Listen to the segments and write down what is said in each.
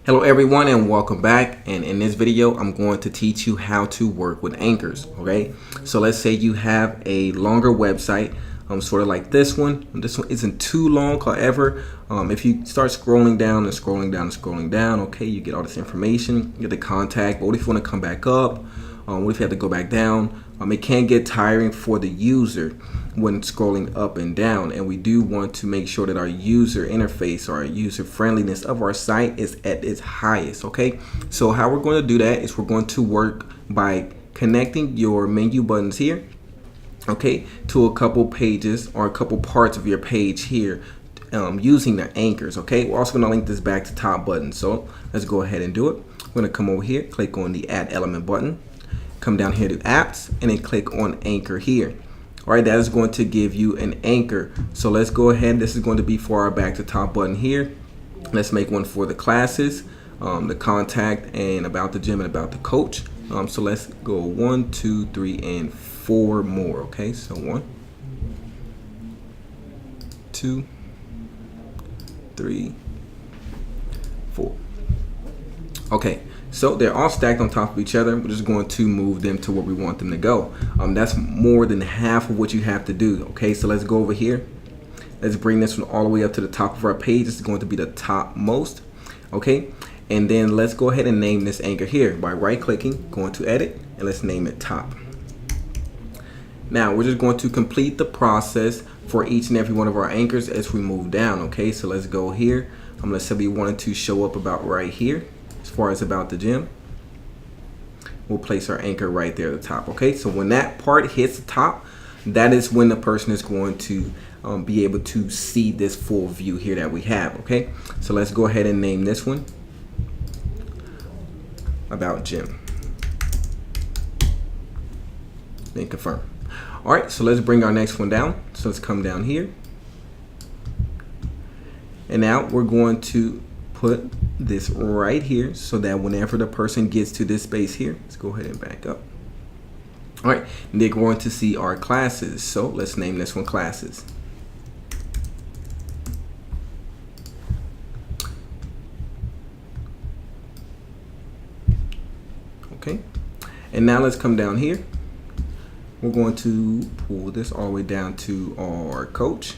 Hello everyone and welcome back, and in this video I'm going to teach you how to work with anchors. Okay, so let's say you have a longer website, sort of like this one. This one isn't too long, however, if you start scrolling down and scrolling down and scrolling down, okay, you get all this information, you get the contact. But what if you want to come back up? What if you have to go back down? It can get tiring for the user when scrolling up and down, and we do want to make sure that our user interface or our user friendliness of our site is at its highest. Okay, so how we're going to do that is we're going to work by connecting your menu buttons here, okay, to a couple pages or a couple parts of your page here, using the anchors. Okay, we're also going to link this back to top button, so let's go ahead and do it. We're going to come over here, click on the add element button, come down here to apps, and then click on anchor here. All right, that is going to give you an anchor. So let's go ahead. This is going to be for our back to top button here. Let's make one for the classes, the contact, and about the gym and about the coach. So let's go 1, 2, 3, and 4 more. Okay, so 1, 2, 3, 4. Okay, so they're all stacked on top of each other. We're just going to move them to where we want them to go. That's more than half of what you have to do. Okay, so let's go over here. Let's bring this one all the way up to the top of our page. This is going to be the top most. Okay, and then let's go ahead and name this anchor here by right clicking, going to edit, and let's name it top. Now we're just going to complete the process for each and every one of our anchors as we move down. Okay, so let's go here. Let's say we wanted to show up about right here. As far as about the gym, we'll place our anchor right there at the top. Okay, so when that part hits the top, that is when the person is going to be able to see this full view here that we have. Okay, so let's go ahead and name this one about gym, then confirm. All right, so let's bring our next one down. So let's come down here, and now we're going to put this right here so that whenever the person gets to this space here, let's go ahead and back up. All right, and they're going to see our classes. So let's name this one classes. Okay, and now let's come down here. We're going to pull this all the way down to our coach.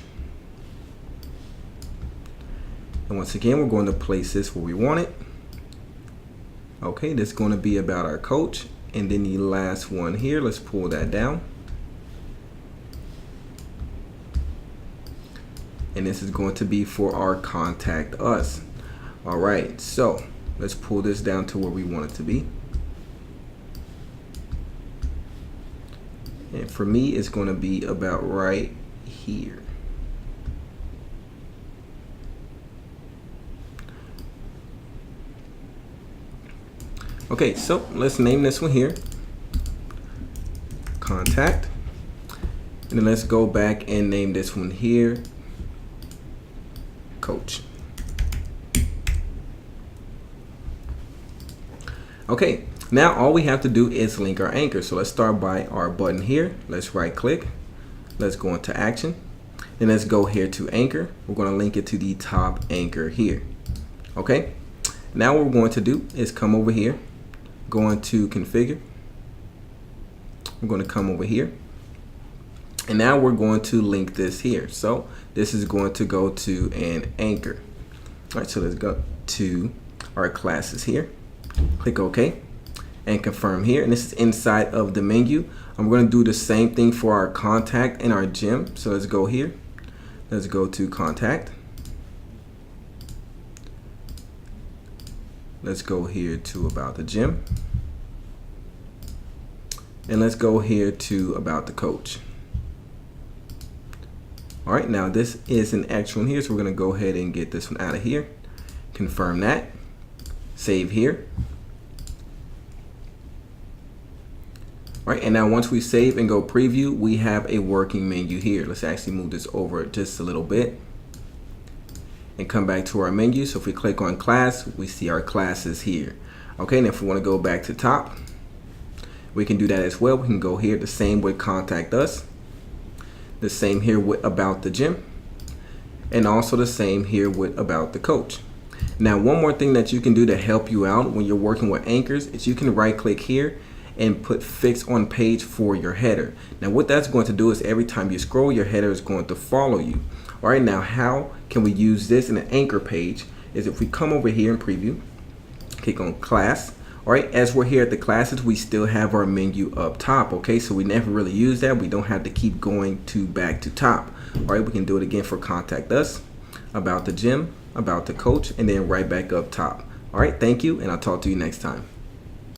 And once again, we're going to place this where we want it. Okay, this is going to be about our coach. And then the last one here, let's pull that down. And this is going to be for our contact us. All right, so let's pull this down to where we want it to be. And for me, it's going to be about right here. Okay, so let's name this one here contact, and then let's go back and name this one here coach. Okay, now all we have to do is link our anchor. So let's start by our button here. Let's right click, let's go into action, and let's go here to anchor. We're going to link it to the top anchor here. Okay, now what we're going to do is come over here, going to configure. We're going to come over here, and now we're going to link this here. So this is going to go to an anchor. All right, so let's go to our classes here, click OK, and confirm here. And this is inside of the menu. I'm going to do the same thing for our contact and our gym. So let's go here, let's go to contact, let's go here to about the gym, and let's go here to about the coach. All right, now this is an extra one here, so we're going to go ahead and get this one out of here, confirm that, save here. All right, and now once we save and go preview, we have a working menu here. Let's actually move this over just a little bit and come back to our menu. So if we click on class, we see our classes here. Okay, and if we want to go back to top, we can do that as well. We can go here, the same with contact us, the same here with about the gym, and also the same here with about the coach. Now, one more thing that you can do to help you out when you're working with anchors is you can right click here and put fix on page for your header. Now what that's going to do is every time you scroll, your header is going to follow you. All right, now how can we use this in an anchor page is if we come over here in preview, click on class. All right, as we're here at the classes, we still have our menu up top. Okay, so we never really use that. We don't have to keep going to back to top. All right, we can do it again for contact us, about the gym, about the coach, and then right back up top. All right, thank you, and I'll talk to you next time.